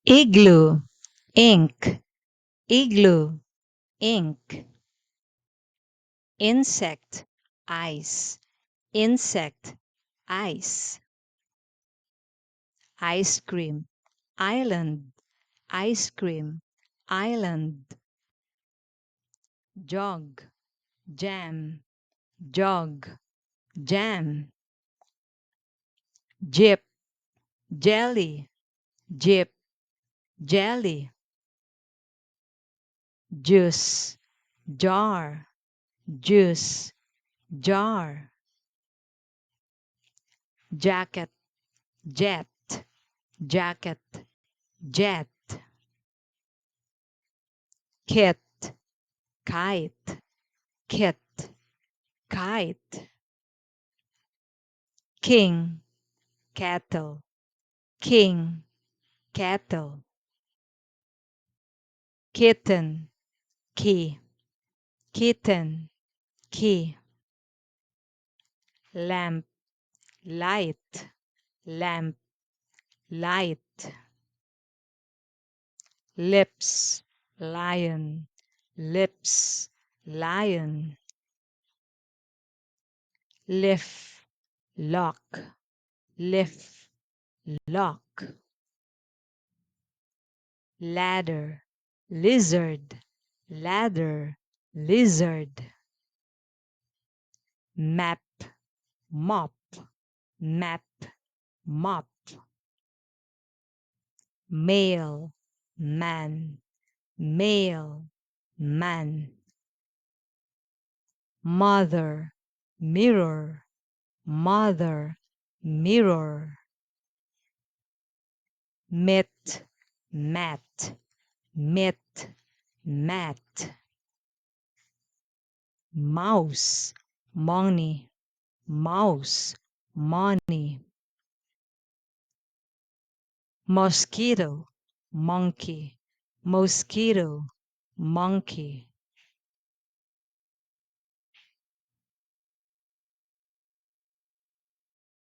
Igloo, ink, igloo, ink. Insect, ice, insect, ice. Ice cream, island, ice cream, island. Jog, jam, jog, jam. Jip, jelly, jip, jelly. Juice, jar, juice, jar. Jacket, jet, jacket, jet. Kit, kite, kit, kite. King, cattle, king, cattle. Kitten, key, kitten, key. Lamp, light, lamp, light. Lips, lion, lips, lion. Lift, lock, lift, lock. Ladder, lizard, ladder, lizard. Map, mop, map, mop. Male, man, male, man. Mother, mirror, mother, mirror. Mitt, mat, mitt, mat. Mouse, money, mouse, money. Mosquito, monkey, mosquito, monkey.